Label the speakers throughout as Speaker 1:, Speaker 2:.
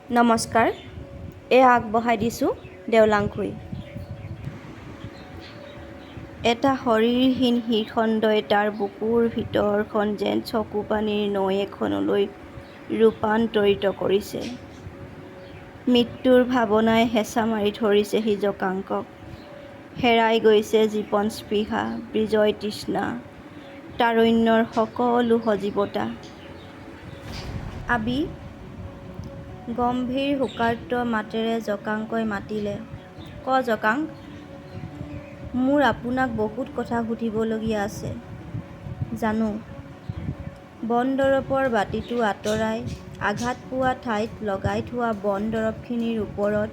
Speaker 1: নমস্কাৰ, এয়া আগবঢ়াই দিছোঁ দেও langkhui। এটা শৰীৰহীন হৃদখণ্ডই তাৰ বুকুৰ ভিতৰখন যেন চকুপানীৰ নৈ এখনলৈ ৰূপান্তৰিত কৰিছে। মৃত্যুৰ ভাৱনাই হেঁচা মাৰি ধৰিছে সি জকাংকক। হেৰাই গৈছে জীৱন স্পৃহা, বিজয় তৃষ্ণা, তাৰুণ্যৰ সকলো সজীৱতা। আবি, গম্ভীৰ শোকাৰ্ত মাতেৰে জকাংকই মাতিলে। ক জকাংক, মোৰ আপোনাক বহুত কথা সুধিবলগীয়া আছে। জানো। বন দৰৱৰ বাতিটো আঁতৰাই আঘাত পোৱা ঠাইত লগাই থোৱা বন দৰৱখিনিৰ ওপৰত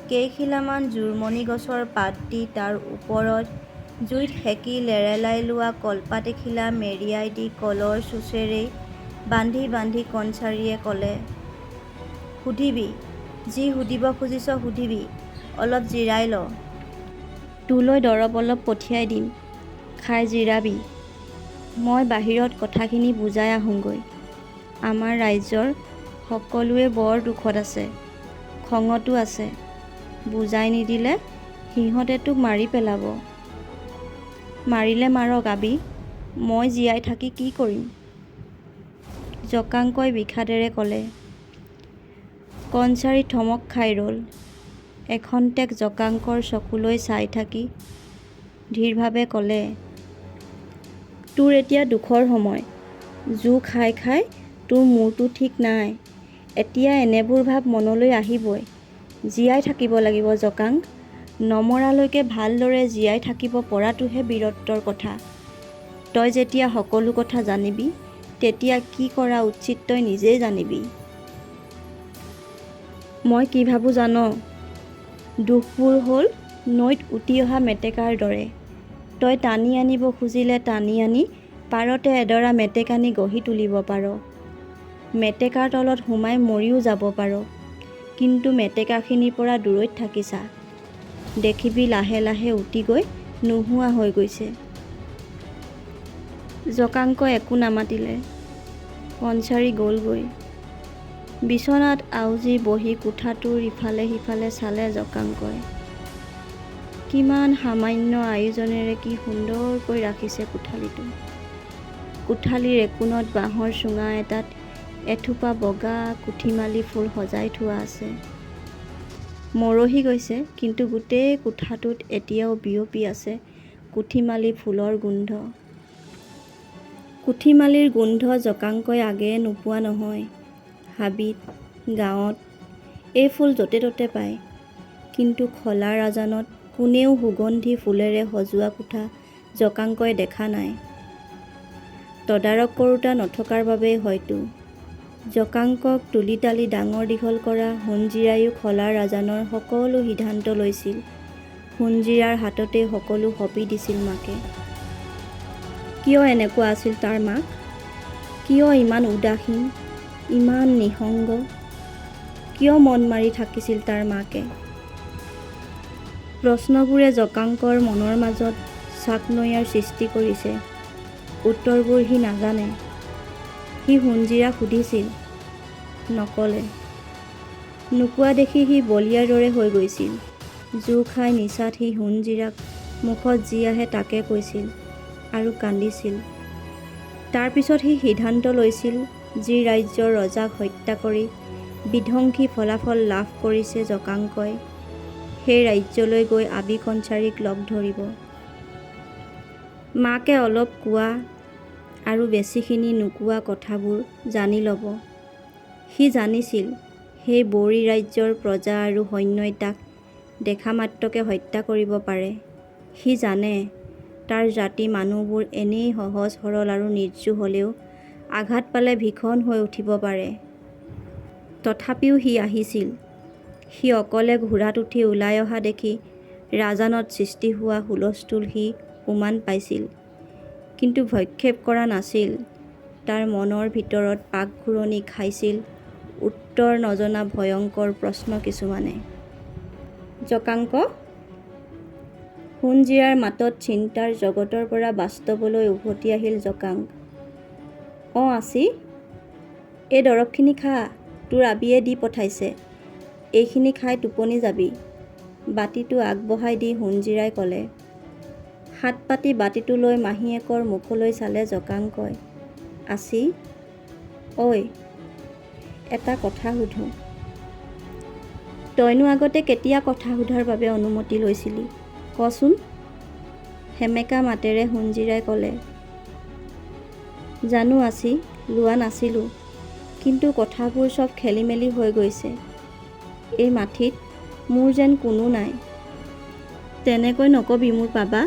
Speaker 1: কেইখিলামান জোৰমণি গছৰ পাত দি তাৰ ওপৰত জুইত সেকি লেৰেলাই লোৱা কলপাত এখিলা মেৰিয়াই দি কলৰ চোচেৰেই বান্ধি বান্ধি কণচাৰীয়ে ক'লে, সুধিবি, যি সুধিব খুজিছ সুধিবি, অলপ জিৰাই ল। তোলৈ দৰৱ অলপ পঠিয়াই দিম, খাই জিৰাবি। মই বাহিৰত কথাখিনি বুজাই আহোঁগৈ। আমাৰ ৰাইজৰ সকলোৱে বৰ দুখত আছে, খঙতো আছে। বুজাই নিদিলে সিহঁতে তোক মাৰি পেলাব। মাৰিলে মাৰক আবি, মই জীয়াই থাকি কি কৰিম? জকাংকই বিষাদেৰে ক'লে। কণচাৰী থমক খাই ৰ'ল। এখন্তেক জকাংকৰ চকুলৈ চাই থাকি ধীৰভাৱে ক'লে, তোৰ এতিয়া দুখৰ সময়। জুৰ খাই খাই তোৰ মূৰটো ঠিক নাই। এতিয়া এনেবোৰ ভাৱ মনলৈ আহিবই। জীয়াই থাকিব লাগিব জকাংক। নমৰালৈকে ভালদৰে জীয়াই থাকিব পৰাটোহে বীৰত্বৰ কথা। তই যেতিয়া সকলো কথা জানিবি, তেতিয়া কি কৰা উচিত তই নিজেই জানিবি। মই কি ভাবোঁ জান? দুখবোৰ হ'ল নৈত উটি অহা মেটেকাৰ দৰে। তই টানি আনিব খুজিলে টানি আনি পাৰতে এডৰা মেটেকানি গঢ়ি তুলিব পাৰ। মেটেকাৰ তলত সোমাই মৰিও যাব পাৰ। কিন্তু মেটেকাখিনিৰ পৰা দূৰৈত থাকি চা। দেখিবি লাহে লাহে উটি গৈ নোহোৱা হৈ গৈছে। জকাংকই একো নামাতিলে। কণচাৰী গ'লগৈ। বিছনাত আউজি বহি কোঠাটোৰ ইফালে সিফালে চালে জকাংকই। কিমান সামান্য আয়োজনেৰে কি সুন্দৰকৈ ৰাখিছে কোঠালিটো। কোঠালিৰ একোণত বাঁহৰ চুঙা এটাত এথোপা বগা কুঠিমালি ফুল সজাই থোৱা আছে। মৰহি গৈছে, কিন্তু গোটেই কোঠাটোত এতিয়াও বিয়পি আছে কুঠিমালি ফুলৰ গোন্ধ। কুঠিমালিৰ গোন্ধ জকাংকই আগেয়ে নোপোৱা নহয়। হাবিত, গাঁৱত এই ফুল য'তে ত'তে পায়। কিন্তু খলা ৰাজানত কোনেও সুগন্ধি ফুলেৰে সজোৱা কোঠা জকাংকই দেখা নাই। তদাৰক কৰোঁতা নথকাৰ বাবেই হয়তো। জকাংকক তুলি তালি ডাঙৰ দীঘল কৰা সোণজিৰায়ো খলা ৰাজানৰ সকলো সিদ্ধান্ত লৈছিল। সোণজিৰাৰ হাততেই সকলো সঁপি দিছিল মাকে। কিয় এনেকুৱা আছিল তাৰ মাক? কিয় ইমান উদাসীন, ইমান নিঃসংগ? কিয় মন মাৰি থাকিছিল তাৰ মাকে? প্ৰশ্নবোৰে জকাংকৰ মনৰ মাজত চাকনৈয়াৰ সৃষ্টি কৰিছে। উত্তৰবোৰ সি নাজানে। সি সোণজিৰাক সুধিছিল, নক'লে। নোকোৱা দেখি সি বলিয়াৰ দৰে হৈ গৈছিল। জুৰ খাই নিচাত সি সোণজিৰাক মুখত যি আহে তাকে কৈছিল আৰু কান্দিছিল। তাৰ পিছত সি সিদ্ধান্ত লৈছিল, যি ৰাজ্যৰ ৰজাক হত্যা কৰি বিধ্বংসী ফলাফল লাভ কৰিছে জকাংকই, সেই ৰাজ্যলৈ গৈ আবি কণচাৰীক লগ ধৰিব। মাকে অলপ কোৱা আৰু বেছিখিনি নোকোৱা কথাবোৰ জানি ল'ব। সি জানিছিল, সেই বড়ি ৰাজ্যৰ প্ৰজা আৰু সৈন্যই তাক দেখা মাত্ৰকে হত্যা কৰিব পাৰে। সি জানে, তাৰ জাতি মানুহবোৰ এনেই সহজ সৰল আৰু নিৰ্জীৱ হ'লেও আঘাত পালে ভীষণ হৈ উঠিব পাৰে। তথাপিও সি আহিছিল। সি অকলে ঘোঁৰাত উঠি ওলাই অহা দেখি ৰাজানত সৃষ্টি হোৱা হুলস্থুল সি উমান পাইছিল। কিন্তু ভ্ৰক্ষেপ কৰা নাছিল। তাৰ মনৰ ভিতৰত পাকঘূৰণি খাইছিল উত্তৰ নজনা ভয়ংকৰ প্ৰশ্ন কিছুমানে। জকাংক? সোণজিৰাৰ মাতত চিন্তাৰ জগতৰ পৰা বাস্তৱলৈ উভতি আহিল জকাংক। আছি, এই দৰৱখিনি খা, তোৰ আবিয়ে দি পঠাইছে। এইখিনি খাই টোপনি যাবি। বাতিটো আগবঢ়াই দি হুঞ্জিৰাই ক'লে। হাত পাতি বাতিটো লৈ মাহীয়েকৰ মুখলৈ চালে জকাংকই। আছি, ঐ এটা কথা সুধোঁ। তইনো আগতে কেতিয়া কথা সোধাৰ বাবে অনুমতি লৈছিলি কচোন? সেমেকা মাতেৰে হুঞ্জিৰাই ক'লে। জানো আছি, লোৱা নাছিলোঁ, কিন্তু কথাবোৰ চব খেলি মেলি হৈ গৈছে। এই মাথিত মোৰ যেন কোনো নাই। তেনেকৈ নকবি মোৰ পাবা।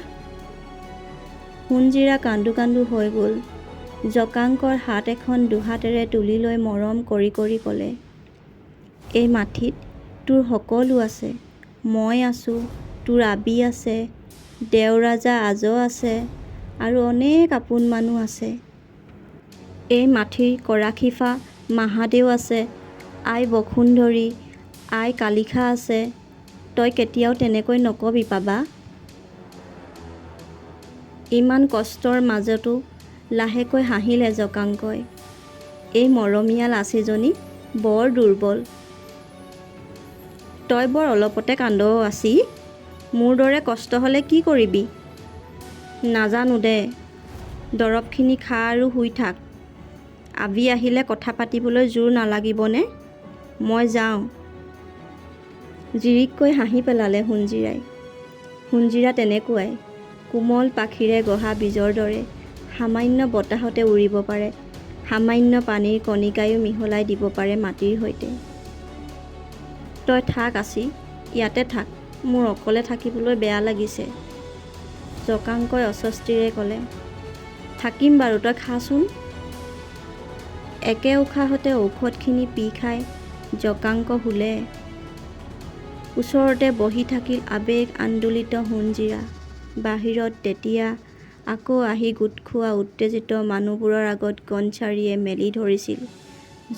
Speaker 1: হুঞ্জিৰা কান্দো কান্দো হৈ গ'ল। জকাংকৰ হাত এখন দুহাতেৰে তুলি লৈ মৰম কৰি কৰি ক'লে। এই মাথিত তোৰ সকলো আছে। মই আছোঁ, তোৰ আবি আছে, দেও ৰাজা আজ আছে, আৰু অনেক আপোন মানুহ আছে। এই মাথিৰ কৰাশিফা মাহাদেউ আছে, আই বসুন্ধৰী, আই কালিখা আছে। তই কেতিয়াও তেনেকৈ নকবি পাবা। ইমান কষ্টৰ মাজতো লাহেকৈ হাঁহিলে জকাংকই। এই মৰমীয়াল আছিজনী বৰ দুৰ্বল। তই বৰ অলপতে কান্দ আছি। মোৰ দৰে কষ্ট হ'লে কি কৰিবি? নাজানো দে। দৰৱখিনি খা আৰু শুই থাক। আবি আহিলে কথা পাতিবলৈ জোৰ নালাগিবনে? মই যাওঁ। জিৰিককৈ হাঁহি পেলালে হুঞ্জিৰাই। হুঞ্জিৰা তেনেকুৱাই, কোমল পাখিৰে গঢ়া বীজৰ দৰে। সামান্য বতাহতে উৰিব পাৰে, সামান্য পানীৰ কণিকায়ো মিহলাই দিব পাৰে মাটিৰ সৈতে। তই থাক আছি, ইয়াতে থাক। মোৰ অকলে থাকিবলৈ বেয়া লাগিছে। জকাংকই অস্বস্তিৰে ক'লে। থাকিম বাৰু, তই খাচোন। একে উশাহতে ঔষধখিনি পি খাই জকাংক শুলে। ওচৰতে বহি থাকিল আৱেগ আন্দোলিত হুঞ্জিৰা। বাহিৰত তেতিয়া আকৌ আহি গোট খোৱা উত্তেজিত মানুহবোৰৰ আগত কণচাৰীয়ে মেলি ধৰিছিল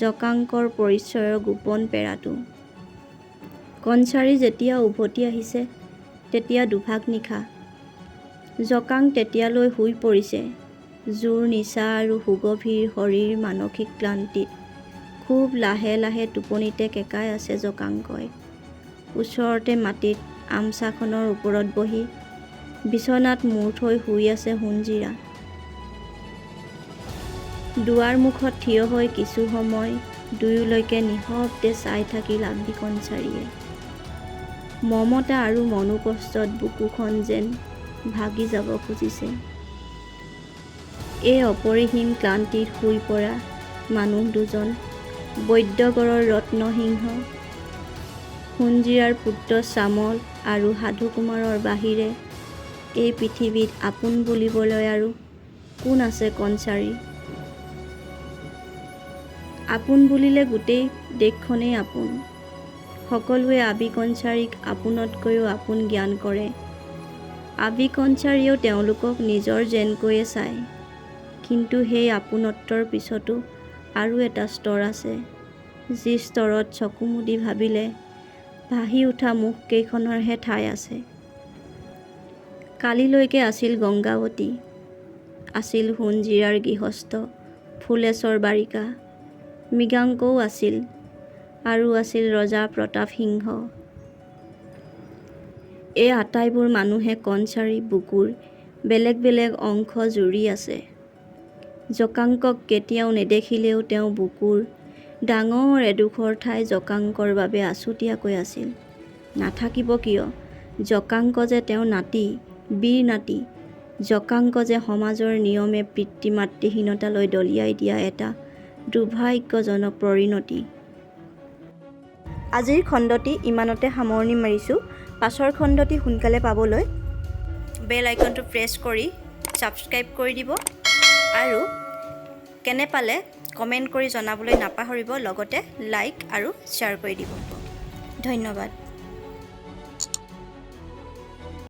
Speaker 1: জকাংকৰ পৰিচয়ৰ গোপন পেৰাটো। কণচাৰী যেতিয়া উভতি আহিছে তেতিয়া দুভাগ নিশা। জকাং তেতিয়ালৈ শুই পৰিছে। জোৰ নিচা আৰু সুগভীৰ শৰীৰ মানসিক ক্লান্তিত খুব লাহে লাহে টোপনিতে কেঁকাই আছে জকাংকই। ওচৰতে মাটিত আমচাখনৰ ওপৰত বহি বিচনাত মূৰ থৈ শুই আছে হুঞ্জিৰা। দুৱাৰ মুখত থিয় হৈ কিছু সময় দুয়োলৈকে নিঃশব্দে চাই থাকিল আবি কণচাৰীয়ে। মমতা আৰু মনোকষ্টত বুকুখন যেন ভাগি যাব খুজিছে। এই অপৰিসীম ক্লান্তিত শুই পৰা মানুহ দুজন বৈদ্যগড়ৰ ৰত্নসিংহ। হুঞ্জিৰাৰ পুত্ৰ শ্যামল আৰু সাধুকুমাৰৰ বাহিৰে এই পৃথিৱীত আপোন বুলিবলৈ আৰু কোন আছে কণচাৰী? আপোন বুলিলে গোটেই দেশখনেই আপোন। সকলোৱে আবি কণচাৰীক আপোনতকৈও আপোন জ্ঞান কৰে। আবি কণচাৰীয়েও তেওঁলোকক নিজৰ যেনকৈয়ে চায়। কিন্তু সেই আপোনত্বৰ পিছতো আৰু এটা স্তৰ আছে, যি স্তৰত চকু মুদি ভাবিলে ভাহি উঠা মুখকেইখনৰহে ঠাই আছে। কালিলৈকে আছিল গংগাৱতী, আছিল হুঞ্জিৰাৰ গৃহস্থ ফুলেশ্বৰ বাৰিকা, মৃগাংকও আছিল, আৰু আছিল ৰজা প্ৰতাপ সিংহ। এই আটাইবোৰ মানুহে কণচাৰী বুকুৰ বেলেগ বেলেগ অংশ জুৰি আছে। জকাংকক কেতিয়াও নেদেখিলেও তেওঁ বুকুৰ ডাঙৰ এডোখৰ ঠাই জকাংকৰ বাবে আছুতীয়াকৈ আছিল। নাথাকিব কিয়? জকাংক যে তেওঁৰ নাতি, বীৰ নাতি। জকাংক যে সমাজৰ নিয়মে পিতৃ মাতৃহীনতালৈ দলিয়াই দিয়া এটা দুৰ্ভাগ্যজনক পৰিণতি। আজিৰ খণ্ডটি ইমানতে সামৰণি মাৰিছোঁ। পাছৰ খণ্ডটি সোনকালে পাবলৈ বেল আইকনটো প্ৰেছ কৰি ছাবস্ক্ৰাইব কৰি দিব, আৰু কেনে পালে কমেণ্ট কৰি জনাবলৈ নাপাহৰিব। লগতে লাইক আৰু শ্বেয়াৰ কৰি দিব। ধন্যবাদ।